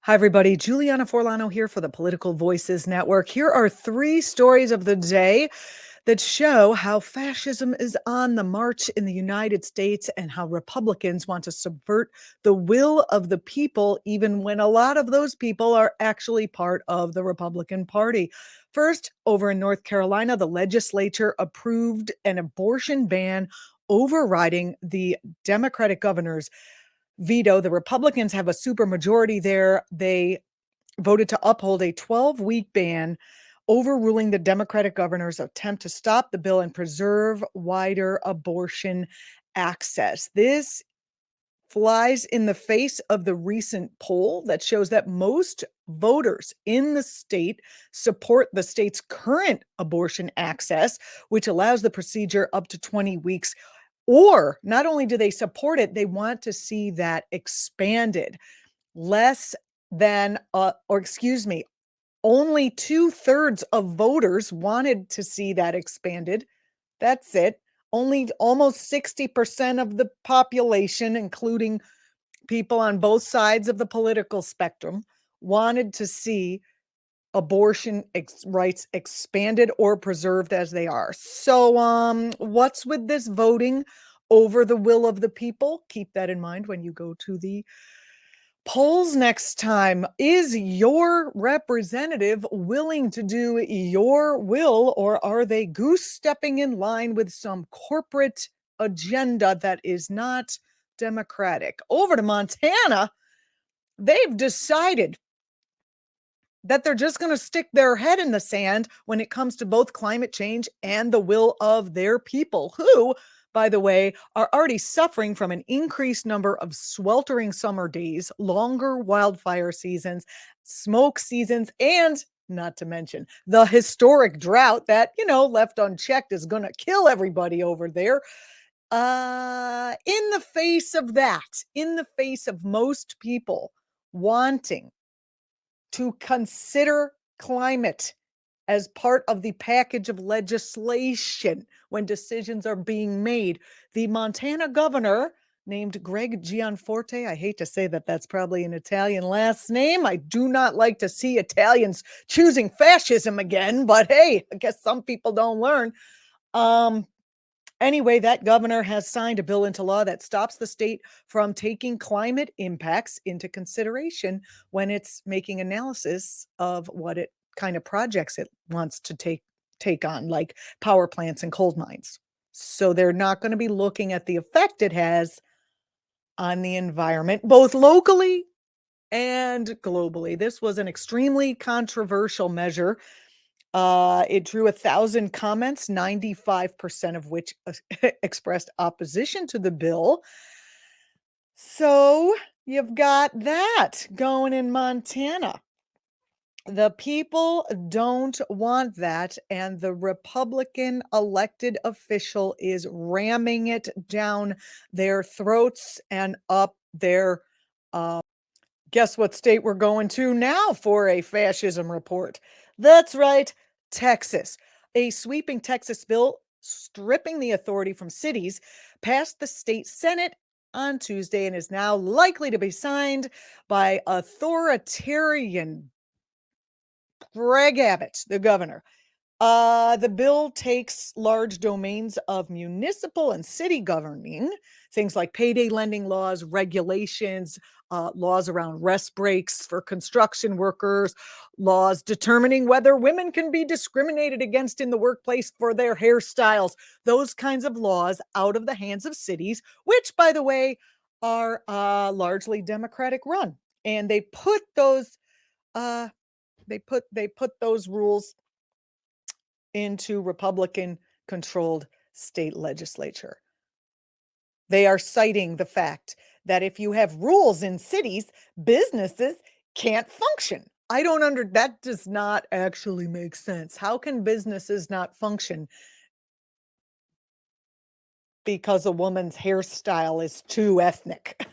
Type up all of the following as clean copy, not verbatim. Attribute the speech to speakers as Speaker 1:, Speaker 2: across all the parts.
Speaker 1: Hi, everybody. Julianna Forlano here for the Political Voices Network. Here are three stories of the day that show how fascism is on the march in the United States and how Republicans want to subvert the will of the people, even when a lot of those people are actually part of the Republican Party. First, over in North Carolina, the legislature approved an abortion ban, overriding the Democratic governor's veto. The Republicans have a supermajority there. They voted to uphold a 12-week ban, overruling the Democratic governor's attempt to stop the bill and preserve wider abortion access. This flies in the face of the recent poll that shows that most voters in the state support the state's current abortion access, which allows the procedure up to 20 weeks. Or not only do they support it, they want to see that expanded. Less than, or excuse me, only 2/3 of voters wanted to see that expanded. That's it. Only almost 60% of the population, including people on both sides of the political spectrum, wanted to see abortion rights expanded or preserved as they are. So, what's with this voting over the will of the people? Keep that in mind when you go to the polls next time. Is your representative willing to do your will, or are they goose stepping in line with some corporate agenda that is not democratic? Over to Montana, they've decided that they're just going to stick their head in the sand when it comes to both climate change and the will of their people, who, by the way, are already suffering from an increased number of sweltering summer days, longer wildfire seasons, smoke seasons, and not to mention the historic drought that, left unchecked is going to kill everybody over there. In the face of that, in the face of most people wanting to consider climate as part of the package of legislation when decisions are being made, the Montana governor, named Greg Gianforte — I hate to say that that's probably an Italian last name. I do not like to see Italians choosing fascism again, but hey, I guess some people don't learn. Um, Anyway, that governor has signed a bill into law that stops the state from taking climate impacts into consideration when it's making analysis of what it kind of projects it wants to take on, like power plants and coal mines. So they're not going to be looking at the effect it has on the environment, both locally and globally. This was an extremely controversial measure. It drew 1,000 comments, 95% of which expressed opposition to the bill. So you've got that going in Montana. The people don't want that, and the Republican elected official is ramming it down their throats and up their. Uh, Guess what state we're going to now for a fascism report? That's right, Texas. A sweeping Texas bill stripping the authority from cities passed the state Senate on Tuesday and is now likely to be signed by authoritarian Greg Abbott, the governor. The bill takes large domains of municipal and city governing, things like payday lending laws, regulations, laws around rest breaks for construction workers, laws determining whether women can be discriminated against in the workplace for their hairstyles, those kinds of laws out of the hands of cities, which, by the way, are largely Democratic run. And uh, they put those rules into Republican controlled state legislature. They are citing the fact that if you have rules in cities, businesses can't function. I don't that does not actually make sense. How can businesses not function because a woman's hairstyle is too ethnic?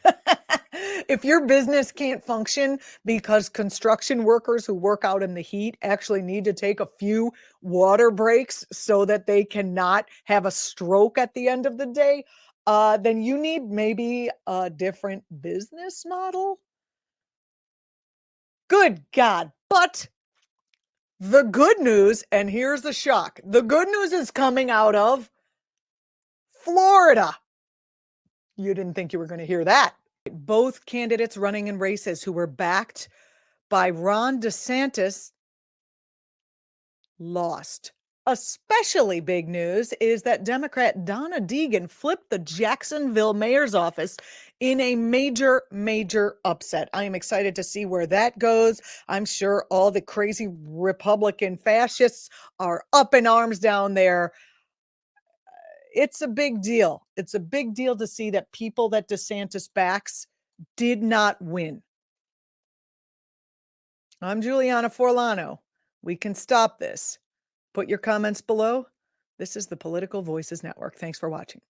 Speaker 1: If your business can't function because construction workers who work out in the heat actually need to take a few water breaks so that they cannot have a stroke at the end of the day, then you need maybe a different business model. Good God. But the good news, and here's the shock, the good news is coming out of Florida. You didn't think you were going to hear that. Both candidates running in races who were backed by Ron DeSantis lost. Especially big news is that Democrat Donna Deegan flipped the Jacksonville mayor's office in a major, major upset. I am excited to see where that goes. I'm sure all the crazy Republican fascists are up in arms down there. It's a big deal. It's a big deal to see that people that DeSantis backs did not win. I'm Julianna Forlano. We can stop this. Put your comments below. This is the Political Voices Network. Thanks for watching.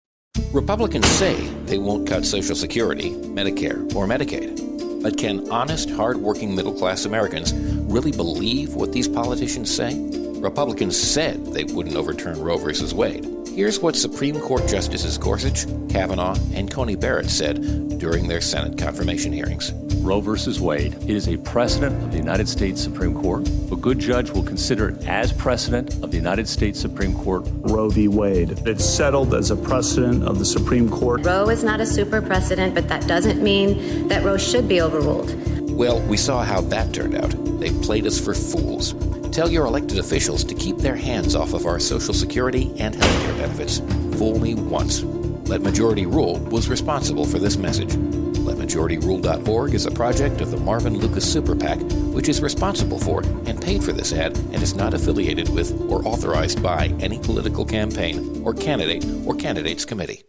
Speaker 2: Republicans say they won't cut Social Security, Medicare, or Medicaid. But can honest, hard-working middle-class Americans really believe what these politicians say? Republicans said they wouldn't overturn Roe v. Wade. Here's what Supreme Court Justices Gorsuch, Kavanaugh, and Coney Barrett said during their Senate confirmation hearings.
Speaker 3: Roe v. Wade. It is a precedent of the United States Supreme Court. A good judge will consider it as precedent of the United States Supreme Court.
Speaker 4: Roe v. Wade. It's settled as a precedent of the Supreme Court.
Speaker 5: Roe is not a super precedent, but that doesn't mean that Roe should be overruled.
Speaker 2: Well, we saw how that turned out. They played us for fools. Tell your elected officials to keep their hands off of our Social Security and health care benefits. Fool me once. Let Majority Rule was responsible for this message. LetMajorityRule.org is a project of the Marvin Lucas Super PAC, which is responsible for and paid for this ad and is not affiliated with or authorized by any political campaign or candidate or candidates committee.